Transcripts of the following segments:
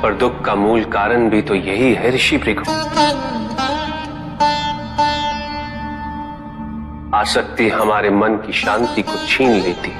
पर दुख का मूल कारण भी तो यही है ऋषि भृगु। आसक्ति हमारे मन की शांति को छीन लेती,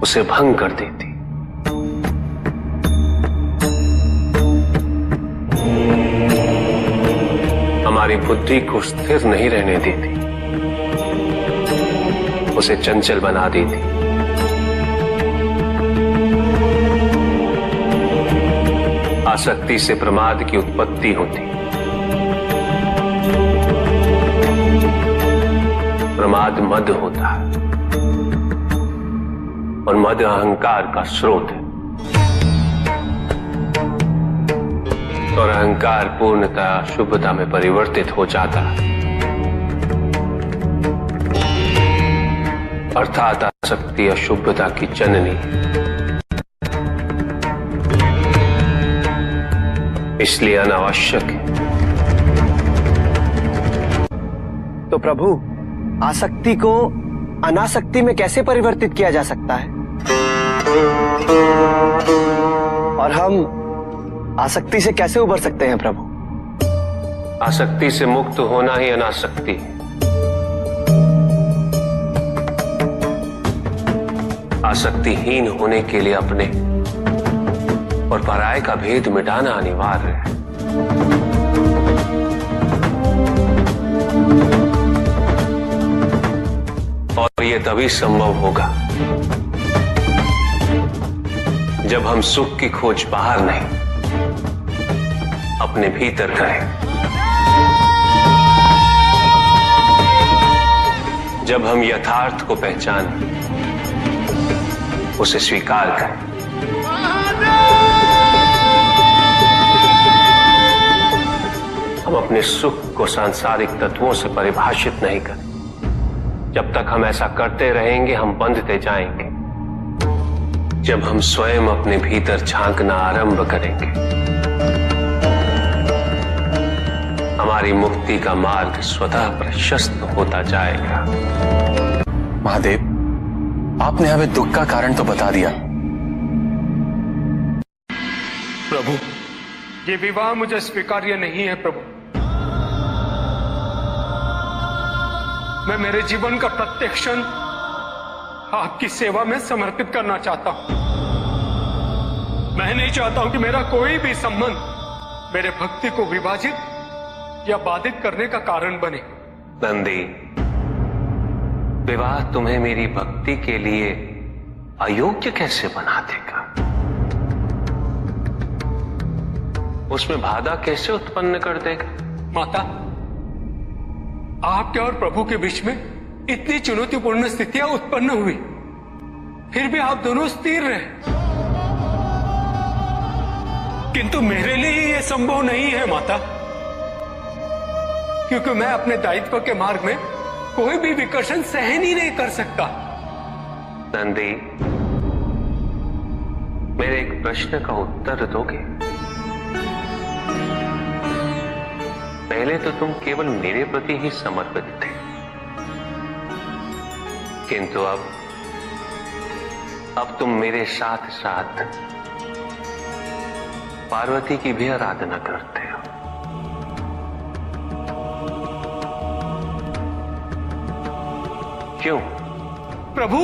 उसे भंग कर देती। हमारी बुद्धि को स्थिर नहीं रहने देती, उसे चंचल बना देती। आसक्ति से प्रमाद की उत्पत्ति होती, प्रमाद मद होता है और मद अहंकार का स्रोत है, और अहंकार पूर्णतः शुभता में परिवर्तित हो जाता है, अर्थात आसक्ति अशुभता की जननी। इसलिए अनावश्यक है। तो प्रभु, आसक्ति को अनासक्ति में कैसे परिवर्तित किया जा सकता है? और हम आसक्ति से कैसे उबर सकते हैं प्रभु? आसक्ति से मुक्त होना ही अनासक्ति है। आसक्तिहीन होने के लिए अपने और पराये का भेद मिटाना अनिवार्य है। और यह तभी संभव होगा जब हम सुख की खोज बाहर नहीं, अपने भीतर करें। जब हम यथार्थ को पहचानें, उसे स्वीकार करें। हम अपने सुख को सांसारिक तत्वों से परिभाषित नहीं करें। जब तक हम ऐसा करते रहेंगे, हम बंधते जाएंगे। जब हम स्वयं अपने भीतर झांकना आरंभ करेंगे, हमारी मुक्ति का मार्ग स्वतः प्रशस्त होता जाएगा। महादेव, आपने हमें दुख का कारण तो बता दिया। प्रभु, ये विवाह मुझे स्वीकार्य नहीं है प्रभु। मैं मेरे जीवन का प्रत्येक क्षण आपकी सेवा में समर्पित करना चाहता हूं। मैं नहीं चाहता हूं कि मेरा कोई भी संबंध मेरे भक्ति को विभाजित या बाधित करने का कारण बने। नंदी, विवाह तुम्हें मेरी भक्ति के लिए अयोग्य कैसे बना देगा? उसमें बाधा कैसे उत्पन्न कर देगा? माता, आपके और प्रभु के बीच में इतनी चुनौतीपूर्ण स्थितियां उत्पन्न हुई, फिर भी आप दोनों स्थिर रहे। किंतु मेरे लिए यह संभव नहीं है माता, क्योंकि मैं अपने दायित्व के मार्ग में कोई भी विकर्षण सहन ही नहीं कर सकता। नंदी, मेरे एक प्रश्न का उत्तर दोगे? पहले तो तुम केवल मेरे प्रति ही समर्पित थे, किंतु अब तुम मेरे साथ साथ पार्वती की भी आराधना करते हो। क्यों? प्रभु,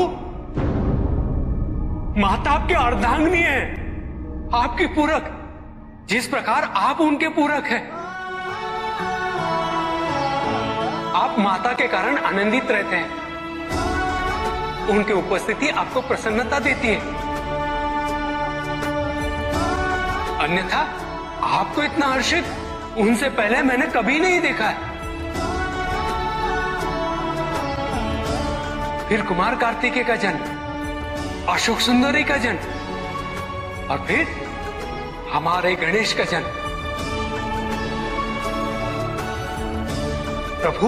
माता आपके अर्धांगिनी है, आपकी पूरक, जिस प्रकार आप उनके पूरक हैं। आप माता के कारण आनंदित रहते हैं, उनकी उपस्थिति आपको प्रसन्नता देती है। अन्यथा आपको इतना हर्षित उनसे पहले मैंने कभी नहीं देखा है। फिर कुमार कार्तिकेय का जन्म, अशोक सुंदरी का जन्म, और फिर हमारे गणेश का जन्म। प्रभु,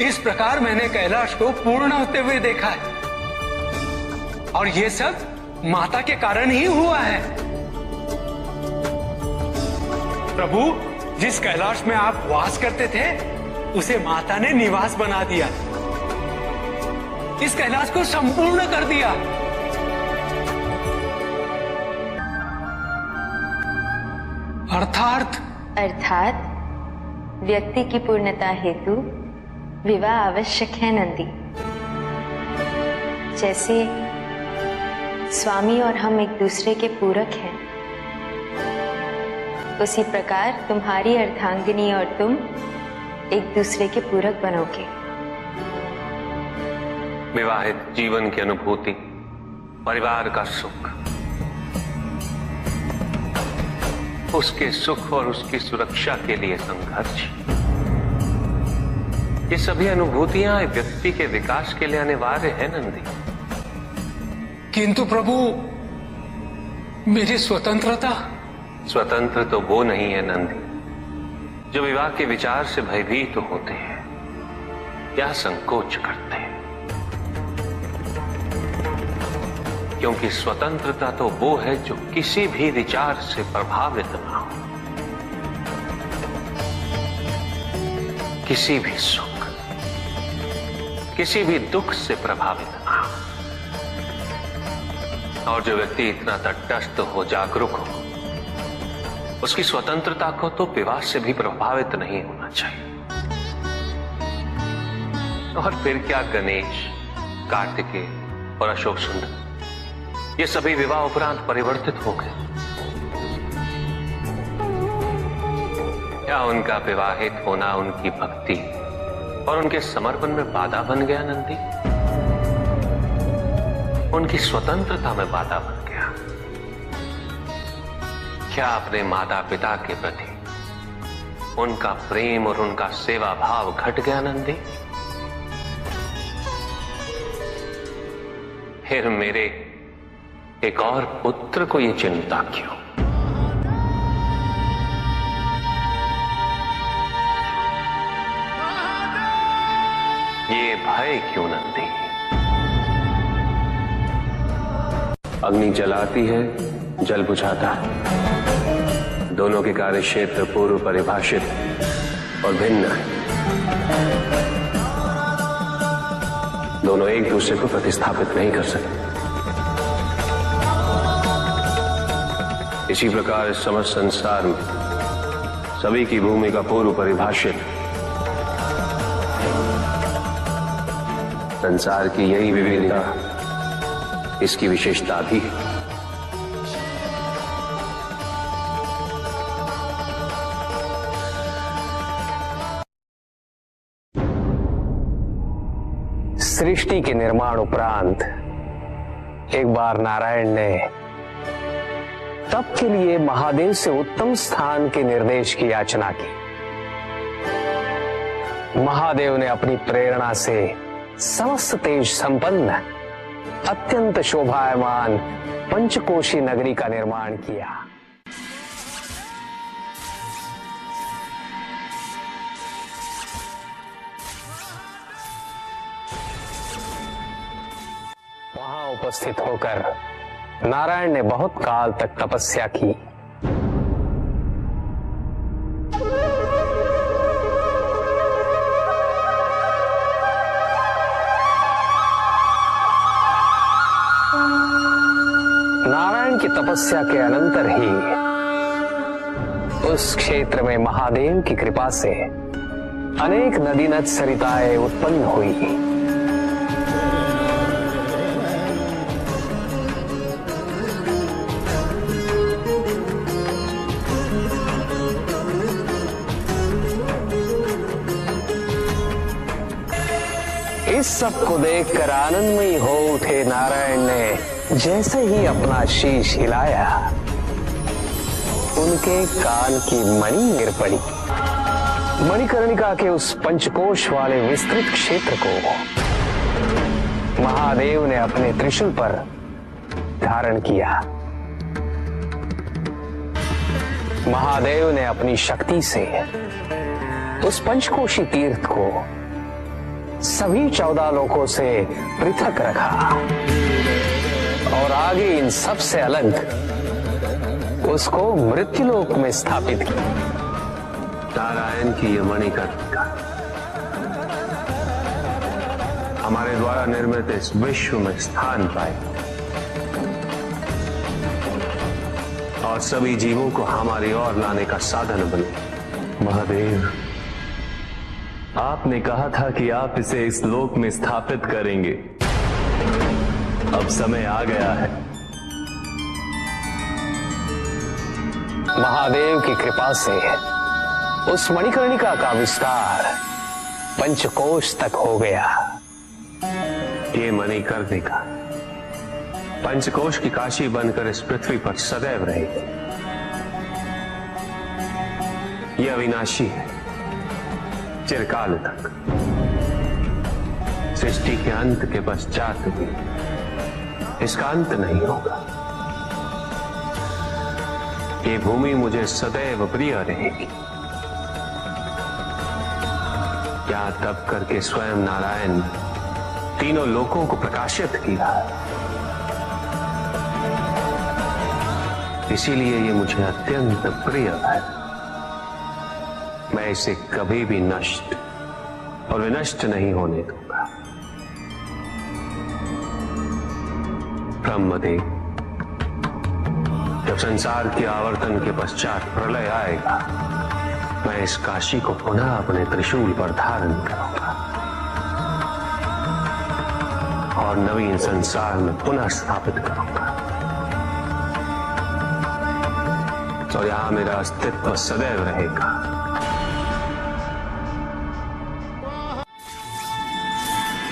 इस प्रकार मैंने कैलाश को पूर्ण होते हुए देखा है, और यह सब माता के कारण ही हुआ है। प्रभु, जिस कैलाश में आप वास करते थे, उसे माता ने निवास बना दिया, इस कैलाश को संपूर्ण कर दिया। अर्थात व्यक्ति की पूर्णता हेतु विवाह आवश्यक है नंदी। जैसे स्वामी और हम एक दूसरे के पूरक हैं, उसी प्रकार तुम्हारी अर्धांगिनी और तुम एक दूसरे के पूरक बनोगे। विवाहित जीवन की अनुभूति, परिवार का सुख, उसके सुख और उसकी सुरक्षा के लिए संघर्ष, ये सभी अनुभूतियां व्यक्ति के विकास के लिए अनिवार्य है नंदी। किंतु प्रभु, मेरी स्वतंत्रता। स्वतंत्र तो वो नहीं है नंदी जो विवाह के विचार से भयभीत होते हैं या संकोच करते हैं, क्योंकि स्वतंत्रता तो वो है जो किसी भी विचार से प्रभावित ना हो, किसी भी सुख, किसी भी दुख से प्रभावित ना हो। और जो व्यक्ति इतना तटस्थ हो, जागरूक हो, उसकी स्वतंत्रता को तो विवाह से भी प्रभावित नहीं होना चाहिए। और फिर क्या गणेश, कार्तिकेय और अशोक सुंदर, ये सभी विवाह उपरांत परिवर्तित हो गए। क्या उनका विवाहित होना उनकी भक्ति और उनके समर्पण में बाधा बन गया नंदी? उनकी स्वतंत्रता में बाधा बन गया? क्या अपने माता पिता के प्रति उनका प्रेम और उनका सेवा भाव घट गया नंदी? फिर मेरे एक और पुत्र को ये चिंता क्यों? ये भय क्यों नंदी? अग्नि जलाती है, जल बुझाता है। दोनों के कार्य क्षेत्र पूर्व परिभाषित और भिन्न है। दोनों एक दूसरे को प्रतिस्थापित नहीं कर सकते। इसी प्रकार इस समस्त संसार में सभी की भूमिका पूर्व परिभाषित। संसार की यही विविधता इसकी विशेषता भी है। सृष्टि के निर्माण उपरांत एक बार नारायण ने तप के लिए महादेव से उत्तम स्थान के निर्देश की याचना की। महादेव ने अपनी प्रेरणा से समस्त तेज संपन्न अत्यंत शोभायमान पंचकोशी नगरी का निर्माण किया। वहां उपस्थित होकर नारायण ने बहुत काल तक तपस्या की। नारायण की तपस्या के अनंतर ही उस क्षेत्र में महादेव की कृपा से अनेक नदी नद सरिताएं उत्पन्न हुई। इस सब को देखकर आनंदमयी हो उठे नारायण ने जैसे ही अपना शीश हिलाया, उनके कान की मणि गिर पड़ी। मणिकर्णिका के उस पंचकोश वाले विस्तृत क्षेत्र को महादेव ने अपने त्रिशूल पर धारण किया। महादेव ने अपनी शक्ति से उस पंचकोशी तीर्थ को सभी 14 लोकों से पृथक रखा और आगे इन सब से अलग उसको मृत्युलोक में स्थापित किया। नारायण की ये मणिकर्णिका हमारे द्वारा निर्मित इस विश्व में स्थान पाए और और सभी जीवों को हमारी ओर लाने का साधन बने। महादेव, आपने कहा था कि आप इसे इस लोक में स्थापित करेंगे। अब समय आ गया है। महादेव की कृपा से उस मणिकर्णिका का विस्तार पंचकोश तक हो गया। ये मणिकर्णिका पंचकोश की काशी बनकर इस पृथ्वी पर सदैव रहेगी। यह अविनाशी है, चिरकाल तक। सृष्टि के अंत के पश्चात भी इसका अंत नहीं होगा। ये भूमि मुझे सदैव प्रिय रहेगी। यहां तप करके स्वयं नारायण तीनों लोकों को प्रकाशित किया, इसीलिए ये मुझे अत्यंत प्रिय है। मैं इसे कभी भी नष्ट और विनष्ट नहीं होने दूंगा। ब्रह्मदेव, जब संसार के आवर्तन के पश्चात प्रलय आएगा, मैं इस काशी को पुनः अपने त्रिशूल पर धारण करूंगा और नवीन संसार में पुनः स्थापित करूंगा। और यहां मेरा अस्तित्व सदैव रहेगा।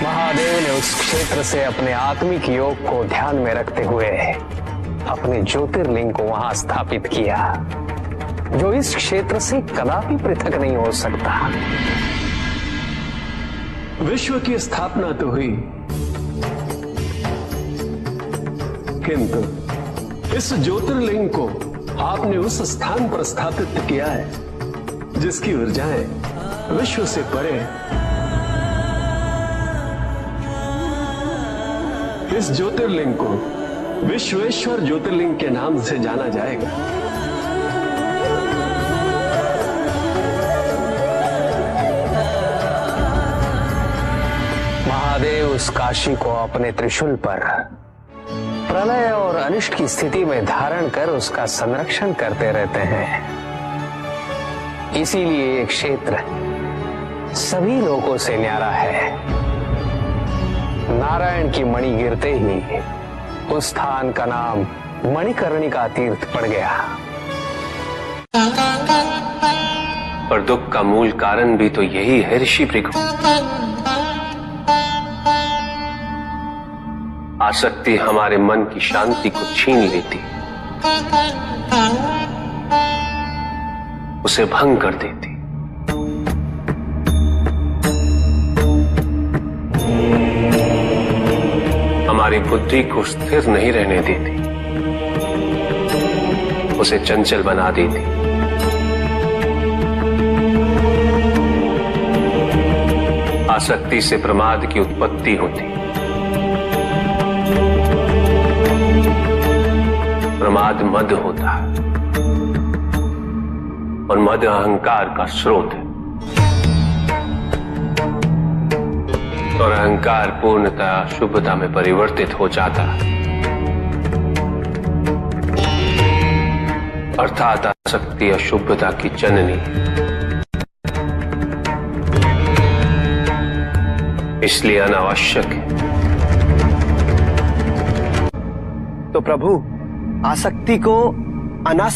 महादेव ने उस क्षेत्र से अपने आत्मिक योग को ध्यान में रखते हुए अपने ज्योतिर्लिंग को वहां स्थापित किया, जो इस क्षेत्र से कदापि पृथक नहीं हो सकता। विश्व की स्थापना तो हुई, किंतु इस ज्योतिर्लिंग को आपने उस स्थान पर स्थापित किया है जिसकी ऊर्जाएं विश्व से परे हैं। इस ज्योतिर्लिंग को विश्वेश्वर ज्योतिर्लिंग के नाम से जाना जाएगा। महादेव उस काशी को अपने त्रिशूल पर प्रलय और अनिष्ट की स्थिति में धारण कर उसका संरक्षण करते रहते हैं। इसीलिए ये क्षेत्र सभी लोगों से न्यारा है। नारायण की मणि गिरते ही उस स्थान का नाम मणिकर्णिका तीर्थ पड़ गया। पर दुख का मूल कारण भी तो यही है ऋषि भृगु। आसक्ति हमारे मन की शांति को छीन लेती, उसे भंग कर देती। हमारी बुद्धि को स्थिर नहीं रहने देती, उसे चंचल बना देती। आसक्ति से प्रमाद की उत्पत्ति होती, प्रमाद मद होता है और मद अहंकार का स्रोत है। और अहंकार पूर्णतः शुभता में परिवर्तित हो जाता है, अर्थात आसक्ति अशुभता की जननी। इसलिए अनावश्यक है। तो प्रभु, आसक्ति को अनासक्ति